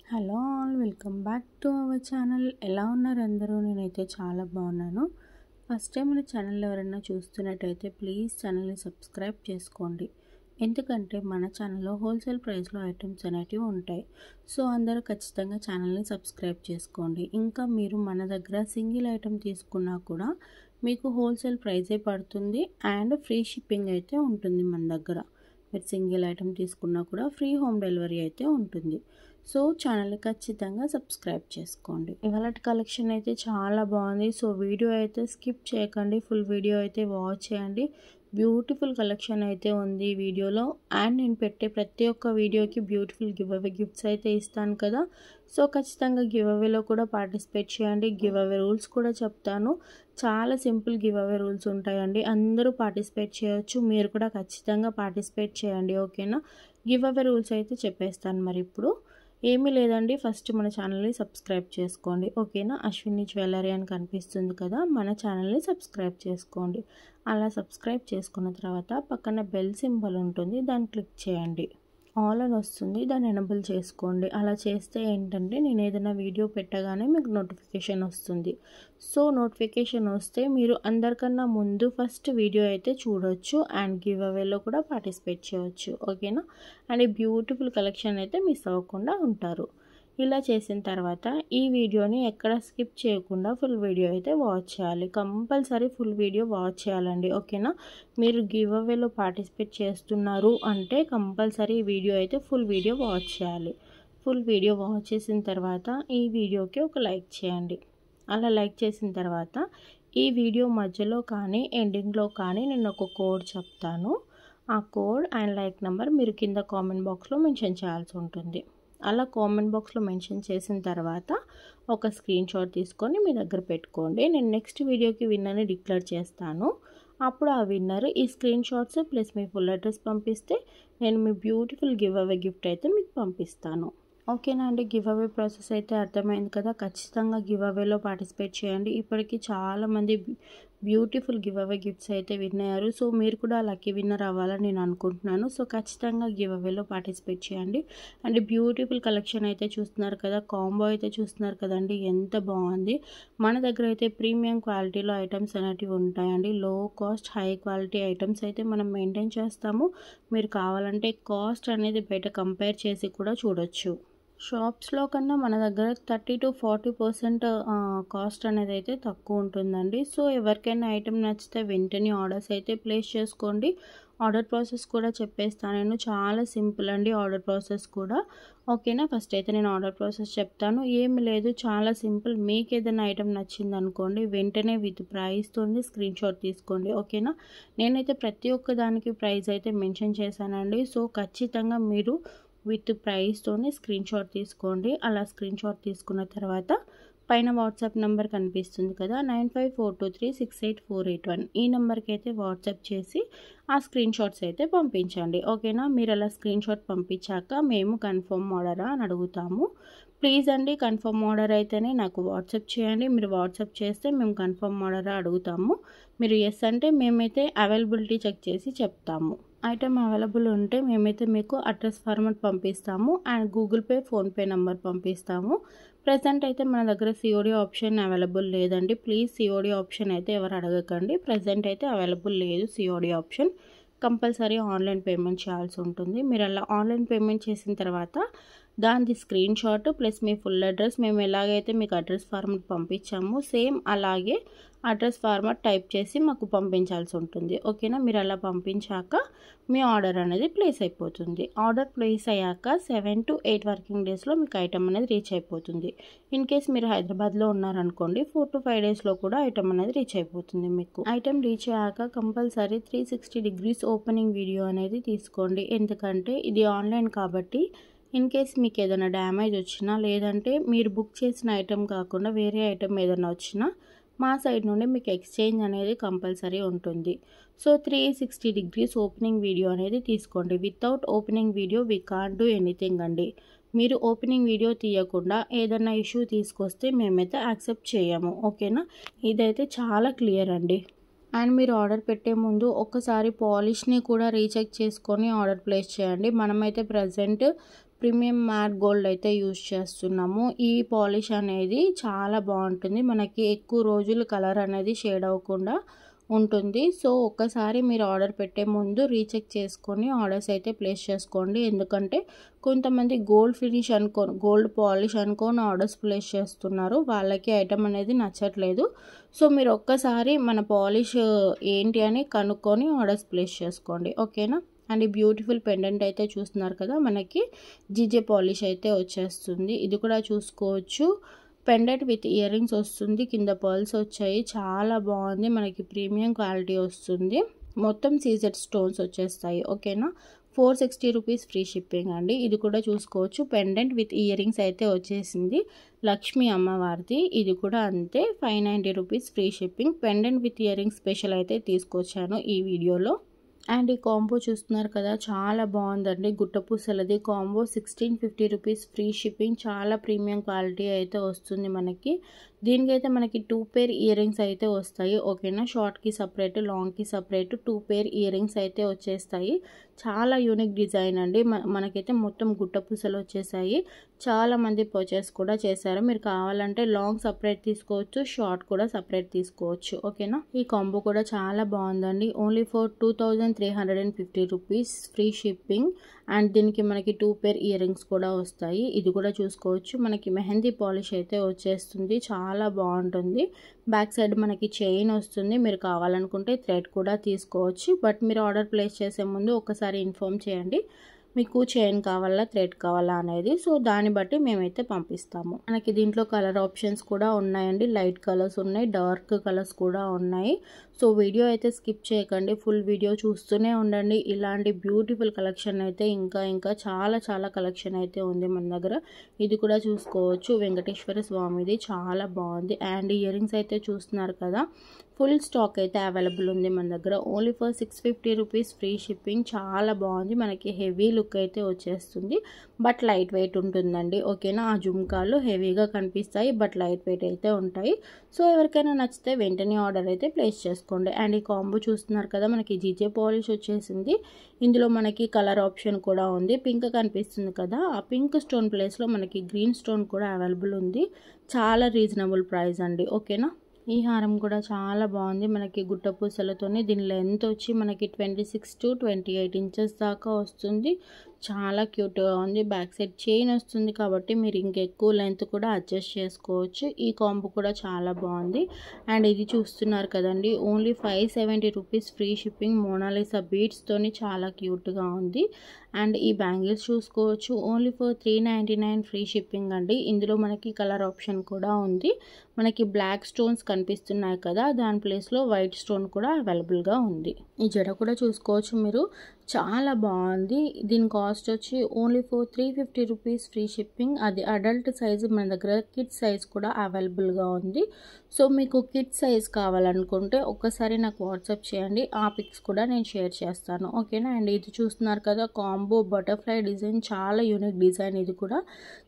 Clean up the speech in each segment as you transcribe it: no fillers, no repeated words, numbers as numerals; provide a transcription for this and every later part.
Hello all, welcome back to our channel. ఎలా ఉన్నారు అందరూ? నేనైతే చాలా బాగున్నాను. ఫస్ట్ టైం మన ఛానల్ ఎవరైనా చూస్తున్నట్టయితే ప్లీజ్ ఛానల్ని సబ్స్క్రైబ్ చేసుకోండి. ఎందుకంటే మన ఛానల్లో హోల్సేల్ ప్రైస్లో ఐటమ్స్ అనేటివి ఉంటాయి. సో అందరూ ఖచ్చితంగా ఛానల్ని సబ్స్క్రైబ్ చేసుకోండి. ఇంకా మీరు మన దగ్గర సింగిల్ ఐటమ్ తీసుకున్నా కూడా మీకు హోల్సేల్ ప్రైజే పడుతుంది అండ్ ఫ్రీ షిప్పింగ్ అయితే ఉంటుంది మన దగ్గర. మీరు సింగిల్ ఐటమ్ తీసుకున్నా కూడా ఫ్రీ హోమ్ డెలివరీ అయితే ఉంటుంది. సో ఛానల్ని ఖచ్చితంగా సబ్స్క్రైబ్ చేసుకోండి. ఇవాళ కలెక్షన్ అయితే చాలా బాగుంది. సో వీడియో అయితే స్కిప్ చేయకండి, ఫుల్ వీడియో అయితే వాచ్ చేయండి. బ్యూటిఫుల్ కలెక్షన్ అయితే ఉంది వీడియోలో. అండ్ నేను పెట్టే ప్రతి ఒక్క వీడియోకి బ్యూటిఫుల్ గివ్ అవే గిఫ్ట్స్ అయితే ఇస్తాను కదా. సో ఖచ్చితంగా గివ్ అవేలో కూడా పార్టిసిపేట్ చేయండి. గివ్ అవే రూల్స్ కూడా చెప్తాను. చాలా సింపుల్ గివ్ అవే రూల్స్ ఉంటాయండి. అందరూ పార్టిసిపేట్ చేయొచ్చు. మీరు కూడా ఖచ్చితంగా పార్టిసిపేట్ చేయండి, ఓకేనా? గివ్ అవే రూల్స్ అయితే చెప్పేస్తాను. మరి ఇప్పుడు ఏమీ లేదండి, ఫస్ట్ మన ఛానల్ని సబ్స్క్రైబ్ చేసుకోండి, ఓకేనా? అశ్విని జ్యువెలరీ అని కనిపిస్తుంది కదా, మన ఛానల్ని సబ్స్క్రైబ్ చేసుకోండి. అలా సబ్స్క్రైబ్ చేసుకున్న తర్వాత పక్కన బెల్ సింబల్ ఉంటుంది, దాన్ని క్లిక్ చేయండి. ఆల్ అని వస్తుంది, దాన్ని ఎనేబుల్ చేసుకోండి. అలా చేస్తే ఏంటంటే నేను ఏదైనా వీడియో పెట్టగానే మీకు నోటిఫికేషన్ వస్తుంది. సో నోటిఫికేషన్ వస్తే మీరు అందరికన్నా ముందు ఫస్ట్ వీడియో అయితే చూడొచ్చు అండ్ గివ్ అవేలో కూడా పార్టిసిపేట్ చేయవచ్చు, ఓకేనా? అండ్ ఈ బ్యూటిఫుల్ కలెక్షన్ అయితే మిస్ అవ్వకుండా ఉంటారు. ఇలా చేసిన తర్వాత ఈ వీడియోని ఎక్కడ స్కిప్ చేయకుండా ఫుల్ వీడియో అయితే వాచ్ చేయాలి. కంపల్సరీ ఫుల్ వీడియో వాచ్ చేయాలండి, ఓకేనా? మీరు గివ్ అవేలో పార్టిసిపేట్ చేస్తున్నారు అంటే కంపల్సరీ వీడియో అయితే ఫుల్ వీడియో వాచ్ చేయాలి. ఫుల్ వీడియో వాచ్ చేసిన తర్వాత ఈ వీడియోకి ఒక లైక్ చేయండి. అలా లైక్ చేసిన తర్వాత ఈ వీడియో మధ్యలో కానీ ఎండింగ్లో కానీ నేను ఒక కోడ్ చెప్తాను. ఆ కోడ్ అండ్ లైక్ నెంబర్ మీరు కింద కామెంట్ బాక్స్లో మెన్షన్ చేయాల్సి ఉంటుంది. అలా కామెంట్ బాక్స్లో మెన్షన్ చేసిన తర్వాత ఒక స్క్రీన్ షాట్ తీసుకొని మీ దగ్గర పెట్టుకోండి. నేను నెక్స్ట్ వీడియోకి విన్నర్ని డిక్లేర్ చేస్తాను. అప్పుడు ఆ విన్నర్ ఈ స్క్రీన్ షాట్స్ ప్లస్ మీ ఫుల్ అడ్రస్ పంపిస్తే నేను మీ బ్యూటిఫుల్ గివ్ అవే గిఫ్ట్ అయితే మీకు పంపిస్తాను, ఓకేనా అండి? గివ్ అవే ప్రాసెస్ అయితే అర్థమైంది కదా. ఖచ్చితంగా గివ్ అవేలో పార్టిసిపేట్ చేయండి. ఇప్పటికీ చాలామంది బ్యూటిఫుల్ గివ్ అవే గిఫ్ట్స్ అయితే విన్నారు. సో మీరు కూడా లక్కీ విన్నర్ అవ్వాలని నేను అనుకుంటున్నాను. సో ఖచ్చితంగా గివ్ అవేలో పార్టిసిపేట్ చేయండి. అండ్ బ్యూటిఫుల్ కలెక్షన్ అయితే చూస్తున్నారు కదా, కాంబో అయితే చూస్తున్నారు కదండి, ఎంత బాగుంది. మన దగ్గర అయితే ప్రీమియం క్వాలిటీలో ఐటమ్స్ అనేటివి ఉంటాయండి. లో కాస్ట్ హై క్వాలిటీ ఐటమ్స్ అయితే మనం మెయింటైన్ చేస్తాము. మీరు కావాలంటే కాస్ట్ అనేది బయట కంపేర్ చేసి కూడా చూడొచ్చు. షాప్స్లో కన్నా మన దగ్గర 30 to 40% కాస్ట్ అనేది అయితే తక్కువ ఉంటుందండి. సో ఎవరికైనా ఐటెం నచ్చితే వెంటనే ఆర్డర్స్ అయితే ప్లేస్ చేసుకోండి. ఆర్డర్ ప్రాసెస్ కూడా చెప్పేస్తాను నేను, చాలా సింపుల్ అండి ఆర్డర్ ప్రాసెస్ కూడా, ఓకేనా? ఫస్ట్ అయితే నేను ఆర్డర్ ప్రాసెస్ చెప్తాను. ఏమి లేదు, చాలా సింపుల్. మీకు ఏదైనా ఐటెం నచ్చింది అనుకోండి, వెంటనే విత్ ప్రైస్తోని స్క్రీన్ షాట్ తీసుకోండి, ఓకేనా? నేనైతే ప్రతి ఒక్క దానికి ప్రైస్ అయితే మెన్షన్ చేశానండి. సో ఖచ్చితంగా మీరు విత్ ప్రైస్తోనే స్క్రీన్ షాట్ తీసుకోండి. అలా స్క్రీన్ షాట్ తీసుకున్న తర్వాత పైన వాట్సాప్ నెంబర్ కనిపిస్తుంది కదా, 9542368481, ఈ నెంబర్కి అయితే వాట్సాప్ చేసి ఆ స్క్రీన్ షాట్స్ అయితే పంపించండి, ఓకేనా? మీరు అలా స్క్రీన్ షాట్ పంపించాక మేము కన్ఫర్మ్ ఆర్డరా అని అడుగుతాము. ప్లీజ్ అండి, కన్ఫర్మ్ ఆర్డర్ అయితేనే నాకు వాట్సాప్ చేయండి. మీరు వాట్సాప్ చేస్తే మేము కన్ఫర్మ్ ఆర్డర్ అడుగుతాము. మీరు ఎస్ అంటే మేమైతే అవైలబిలిటీ చెక్ చేసి చెప్తాము. ఐటమ్ అవైలబుల్ ఉంటే మేమైతే మీకు అడ్రస్ ఫార్మాట్ పంపిస్తాము and Google pay, PhonePe number పంపిస్తాము. ప్రజెంట్ అయితే మన దగ్గర సిఓడి ఆప్షన్ అవైలబుల్ లేదండి. ప్లీజ్ సిఓడి ఆప్షన్ అయితే ఎవరు అడగకండి. ప్రజెంట్ అయితే అవైలబుల్ లేదు COD option. Compulsory online payment చేయాల్సి ఉంటుంది. మీరు అలా ఆన్లైన్ పేమెంట్ చేసిన తర్వాత దాని స్క్రీన్ షాట్ ప్లస్ మీ ఫుల్ అడ్రస్, మేము ఎలాగైతే మీకు అడ్రస్ ఫార్మాట్ పంపించాము సేమ్ అలాగే అడ్రస్ ఫార్మాట్ టైప్ చేసి మాకు పంపించాల్సి ఉంటుంది, ఓకేనా? మీరు అలా పంపించాక మీ ఆర్డర్ అనేది ప్లేస్ అయిపోతుంది. ఆర్డర్ ప్లేస్ అయ్యాక 7 to 8 వర్కింగ్ డేస్లో మీకు ఐటమ్ అనేది రీచ్ అయిపోతుంది. ఇన్ కేస్ మీరు హైదరాబాద్లో ఉన్నారనుకోండి 4 to 5 డేస్లో కూడా ఐటమ్ అనేది రీచ్ అయిపోతుంది. మీకు ఐటమ్ రీచ్ అయ్యాక కంపల్సరీ 360 degrees ఓపెనింగ్ వీడియో అనేది తీసుకోండి. ఎందుకంటే ఇది ఆన్లైన్ కాబట్టి ఇన్ కేస్ మీకు ఏదైనా డ్యామేజ్ వచ్చినా లేదంటే మీరు బుక్ చేసిన ఐటెం కాకుండా వేరే ఐటెం ఏదైనా వచ్చినా మా సైడ్ నుండి మీకు ఎక్స్చేంజ్ అనేది కంపల్సరీ ఉంటుంది. సో 360 degrees ఓపెనింగ్ వీడియో అనేది తీసుకోండి. Without opening video we can't do anything అండి. మీరు ఓపెనింగ్ వీడియో తీయకుండా ఏదైనా ఇష్యూ తీసుకొస్తే మేమైతే యాక్సెప్ట్ చేయము, ఓకేనా? ఇదైతే చాలా క్లియర్ అండి. అండ్ మీరు ఆర్డర్ పెట్టే ముందు ఒక్కసారి పాలిష్ని కూడా రీచెక్ చేసుకొని ఆర్డర్ ప్లేస్ చేయండి. మనమైతే ప్రజెంట్ ప్రీమియం మ్యాట్ గోల్డ్ అయితే యూజ్ చేస్తున్నాము. ఈ పాలిష్ అనేది చాలా బాగుంటుంది, మనకి ఎక్కువ రోజులు కలర్ అనేది షేడ్ అవ్వకుండా ఉంటుంది. సో ఒక్కసారి మీరు ఆర్డర్ పెట్టే ముందు రీచెక్ చేసుకొని ఆర్డర్స్ అయితే ప్లేస్ చేసుకోండి. ఎందుకంటే కొంతమంది గోల్డ్ ఫినిష్ అనుకోని గోల్డ్ పాలిష్ అనుకోని ఆర్డర్స్ ప్లేస్ చేస్తున్నారు, వాళ్ళకి ఐటమ్ అనేది నచ్చట్లేదు. సో మీరు ఒక్కసారి మన పాలిష్ ఏంటి అని కనుక్కొని ఆర్డర్స్ ప్లేస్ చేసుకోండి, ఓకేనా. అండ్ ఈ బ్యూటిఫుల్ పెండెంట్ అయితే చూస్తున్నారు కదా, మనకి జీజే పాలిష్ అయితే వచ్చేస్తుంది. ఇది కూడా చూసుకోవచ్చు. పెండెంట్ విత్ ఇయర్ రింగ్స్ వస్తుంది, కింద పర్ల్స్ వచ్చాయి, చాలా బాగుంది, మనకి ప్రీమియం క్వాలిటీ వస్తుంది. మొత్తం సీజెడ్ స్టోన్స్ వచ్చేస్తాయి, ఓకేనా. 460 రూపీస్ ఫ్రీ షిప్పింగ్ అండి. ఇది కూడా చూసుకోవచ్చు. పెండెంట్ విత్ ఇయర్ రింగ్స్ అయితే వచ్చేసింది, లక్ష్మీ అమ్మవారిది. ఇది కూడా అంతే, 590 rupees free shipping. Pendant with ear rings special అయితే తీసుకొచ్చాను ఈ వీడియోలో. అండ్ ఈ కాంబో చూస్తున్నారు కదా, చాలా బాగుందండి. గుట్టపూసలది కాంబో 1650 రూపీస్ ఫ్రీ షిప్పింగ్. చాలా ప్రీమియం క్వాలిటీ అయితే వస్తుంది మనకి. దీనికైతే మనకి 2 పేర్ ఇయర్ రింగ్స్ అయితే వస్తాయి, ఓకేనా. షార్ట్కి సపరేట్, లాంగ్కి సపరేట్ 2 పేర్ ఇయర్ రింగ్స్ అయితే వచ్చేస్తాయి. చాలా యూనిక్ డిజైన్ అండి. మనకైతే మొత్తం గుట్టపూసలు వచ్చేసాయి. చాలా మంది పర్చేస్ కూడా చేశారు. మీరు కావాలంటే లాంగ్ సపరేట్ తీసుకోవచ్చు, షార్ట్ కూడా సపరేట్ తీసుకోవచ్చు, ఓకేనా. ఈ కాంబో కూడా చాలా బాగుందండి. Only for 2350 rupees free shipping. And దీనికి మనకి 2 పేర్ ఇయర్ రింగ్స్ కూడా వస్తాయి. ఇది కూడా చూసుకోవచ్చు. మనకి మెహందీ పాలిష్ అయితే వచ్చేస్తుంది, చాలా బాగుంటుంది. బ్యాక్ సైడ్ మనకి చైన్ వస్తుంది, మీరు కావాలనుకుంటే థ్రెడ్ కూడా తీసుకోవచ్చు. బట్ మీరు ఆర్డర్ ప్లేస్ చేసే ముందు ఒకసారి ఇన్ఫామ్ చేయండి మీకు చైన్ కావాలా థ్రెడ్ కావాలా అనేది. సో దాన్ని బట్టి మేమైతే పంపిస్తాము. మనకి దీంట్లో కలర్ ఆప్షన్స్ కూడా ఉన్నాయండి. లైట్ కలర్స్ ఉన్నాయి, డార్క్ కలర్స్ కూడా ఉన్నాయి. సో వీడియో అయితే స్కిప్ చేయకండి, ఫుల్ వీడియో చూస్తూనే ఉండండి. ఇలాంటి బ్యూటిఫుల్ కలెక్షన్ అయితే ఇంకా చాలా కలెక్షన్ అయితే ఉంది మన దగ్గర. ఇది కూడా చూసుకోవచ్చు, వెంకటేశ్వర స్వామిది, చాలా బాగుంది. అండ్ ఇయర్ రింగ్స్ అయితే చూస్తున్నారు కదా, ఫుల్ స్టాక్ అయితే అవైలబుల్ ఉంది మన దగ్గర. Only for 650 rupees free shipping. చాలా బాగుంది, మనకి హెవీ లుక్ అయితే వచ్చేస్తుంది, బట్ లైట్ వెయిట్ ఉంటుందండి, ఓకేనా. ఆ జుమ్కాలు హెవీగా కనిపిస్తాయి, బట్ లైట్ వెయిట్ అయితే ఉంటాయి. సో ఎవరికైనా నచ్చితే వెంటనే ఆర్డర్ అయితే ప్లేస్ చేసుకోండి. అండ్ ఈ కాంబో చూస్తున్నారు కదా, మనకి జీజే పాలిష్ వచ్చేసింది. ఇందులో మనకి కలర్ ఆప్షన్ కూడా ఉంది. పింక్ కనిపిస్తుంది కదా, ఆ పింక్ స్టోన్ ప్లేస్లో మనకి గ్రీన్ స్టోన్ కూడా అవైలబుల్ ఉంది. చాలా రీజనబుల్ ప్రైస్ అండి, ఓకేనా. ఈ హారం కూడా చాలా బాగుంది, మనకి గుట్టపూసలతోని. దీని లెంత్ వచ్చి మనకి 26 to 28 ఇంచెస్ దాకా వస్తుంది. చాలా క్యూట్గా ఉంది. బ్యాక్ సైడ్ చైన్ వస్తుంది కాబట్టి మీరు ఇంకెక్కువ లెంత్ కూడా అడ్జస్ట్ చేసుకోవచ్చు. ఈ కాంబో కూడా చాలా బాగుంది. అండ్ ఇది చూస్తున్నారు కదండి, only 570 rupees free shipping. Monalisa బీడ్స్తోని చాలా క్యూట్గా ఉంది. అండ్ ఈ బ్యాంగిల్స్ చూసుకోవచ్చు, ఓన్లీ ఫర్ 399 ఫ్రీ షిప్పింగ్ అండి. ఇందులో మనకి కలర్ ఆప్షన్ కూడా ఉంది. మనకి బ్లాక్ స్టోన్స్ కనిపిస్తున్నాయి కదా, దాని ప్లేస్లో వైట్ స్టోన్ కూడా అవైలబుల్గా ఉంది. ఈ జడ కూడా చూసుకోవచ్చు మీరు, చాలా బాగుంది. దీని కాస్ట్ వచ్చి only for 350 rupees free shipping. అది అడల్ట్ సైజు, మన దగ్గర కిడ్స్ సైజ్ కూడా అవైలబుల్గా ఉంది. సో మీకు కిడ్స్ సైజ్ కావాలనుకుంటే ఒక్కసారి నాకు వాట్సాప్ చేయండి, ఆ పిక్స్ కూడా నేను షేర్ చేస్తాను, ఓకేనా. అండ్ ఇది చూస్తున్నారు కదా, కాంబో బటర్ఫ్లై డిజైన్, చాలా యూనిక్ డిజైన్. ఇది కూడా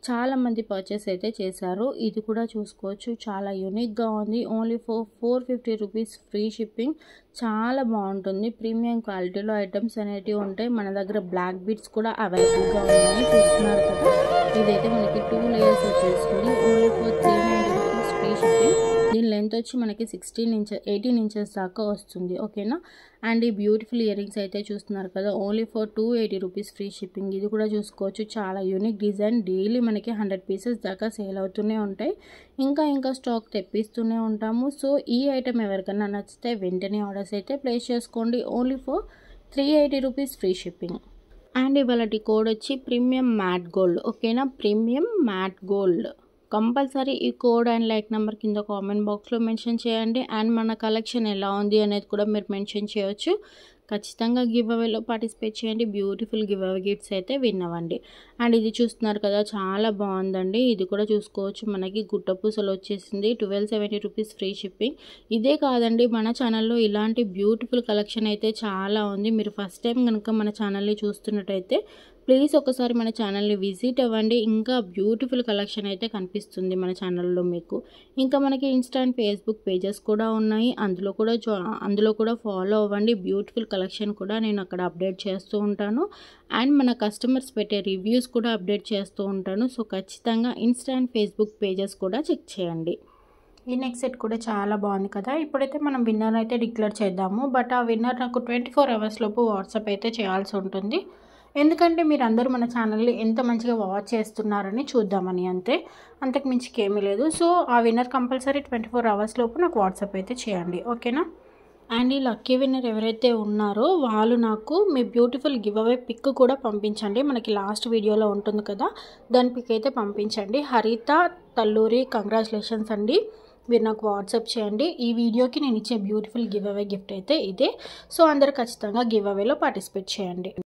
చాలా మంది పర్చేస్ అయితే చేశారు. ఇది కూడా చూసుకోవచ్చు, చాలా యూనిక్గా ఉంది. Only for 450 rupees free shipping. చాలా బాగుంటుంది, ప్రీమియం క్వాలిటీలో ఐటమ్స్ అనేటివి ఉంటాయి. మన దగ్గర బ్లాక్ బీడ్స్ కూడా అవైలబుల్గా ఉన్నాయి, చూస్తున్నారు కదా. ఇదైతే మనకి 2 లేయర్స్ వచ్చేస్తుంది. Only for 390 rupees free shipping. దీని లెంత్ వచ్చి మనకి 18 ఇంచెస్ దాకా వస్తుంది, ఓకేనా. అండ్ ఈ బ్యూటిఫుల్ ఇయర్ రింగ్స్ అయితే చూస్తున్నారు కదా, only for 280 rupees free shipping. ఇది కూడా చూసుకోవచ్చు, చాలా యూనిక్ డిజైన్. డైలీ మనకి 100 పీసెస్ దాకా సేల్ అవుతూనే ఉంటాయి, ఇంకా స్టాక్ తెప్పిస్తూనే ఉంటాము. సో ఈ ఐటెం ఎవరికైనా నచ్చితే వెంటనే ఆర్డర్స్ అయితే ప్లేస్ చేసుకోండి. Only for 380 rupees free shipping. And ఇవాళ కోడ్ వచ్చి ప్రీమియం మ్యాట్ గోల్డ్, ఓకేనా. ప్రీమియం మ్యాట్ గోల్డ్ కంపల్సరీ ఈ కోడ్ అండ్ లైక్ నెంబర్ కింద కామెంట్ బాక్స్లో మెన్షన్ చేయండి. అండ్ మన కలెక్షన్ ఎలా ఉంది అనేది కూడా మీరు మెన్షన్ చేయొచ్చు. ఖచ్చితంగా గివ్ అవేలో పార్టిసిపేట్ చేయండి, బ్యూటిఫుల్ గివ్ అవే గిఫ్ట్స్ అయితే విన్ అవ్వండి. అండ్ ఇది చూస్తున్నారు కదా, చాలా బాగుందండి. ఇది కూడా చూసుకోవచ్చు, మనకి గుట్టపూసలు వచ్చేసింది. 1270 రూపీస్ ఫ్రీ షిప్పింగ్. ఇదే కాదండి, మన ఛానల్లో ఇలాంటి బ్యూటిఫుల్ కలెక్షన్ అయితే చాలా ఉంది. మీరు ఫస్ట్ టైం కనుక మన ఛానల్ని చూస్తున్నట్టయితే ప్లీజ్ ఒకసారి మన ఛానల్ని విజిట్ అవ్వండి. ఇంకా బ్యూటిఫుల్ కలెక్షన్ అయితే కనిపిస్తుంది మన ఛానల్లో మీకు. ఇంకా మనకి ఇన్స్టా అండ్ ఫేస్బుక్ పేజెస్ కూడా ఉన్నాయి, అందులో కూడా ఫాలో అవ్వండి. బ్యూటిఫుల్ కలెక్షన్ కూడా నేను అక్కడ అప్డేట్ చేస్తూ ఉంటాను. అండ్ మన కస్టమర్స్ పెట్టే రివ్యూస్ కూడా అప్డేట్ చేస్తూ ఉంటాను. సో ఖచ్చితంగా ఇన్స్టా అండ్ ఫేస్బుక్ పేజెస్ కూడా చెక్ చేయండి. ఈ నెక్ సెట్ కూడా చాలా బాగుంది కదా. ఇప్పుడైతే మనం విన్నర్ అయితే డిక్లేర్ చేద్దాము. బట్ ఆ విన్నర్ నాకు 24 hours లోపు వాట్సాప్ అయితే చేయాల్సి ఉంటుంది. ఎందుకంటే మీరు అందరూ మన ఛానల్ని ఎంత మంచిగా వాచ్ చేస్తున్నారని చూద్దామని, అంతకు మించికి ఏమీ లేదు. సో ఆ విన్నర్ కంపల్సరీ 24 hours లోపు నాకు వాట్సాప్ అయితే చేయండి, ఓకేనా. అండ్ ఈ లక్కీ విన్నర్ ఎవరైతే ఉన్నారో వాళ్ళు నాకు మీ బ్యూటిఫుల్ గివ్ అవే పిక్ కూడా పంపించండి. మనకి లాస్ట్ వీడియోలో ఉంటుంది కదా, దాని పిక్ అయితే పంపించండి. హరిత తల్లూరి, కంగ్రాచులేషన్స్ అండి. మీరు నాకు వాట్సాప్ చేయండి. ఈ వీడియోకి నేను ఇచ్చే బ్యూటిఫుల్ గివ్ అవే గిఫ్ట్ అయితే ఇదే. సో అందరూ ఖచ్చితంగా గివ్ అవేలో పార్టిసిపేట్ చేయండి.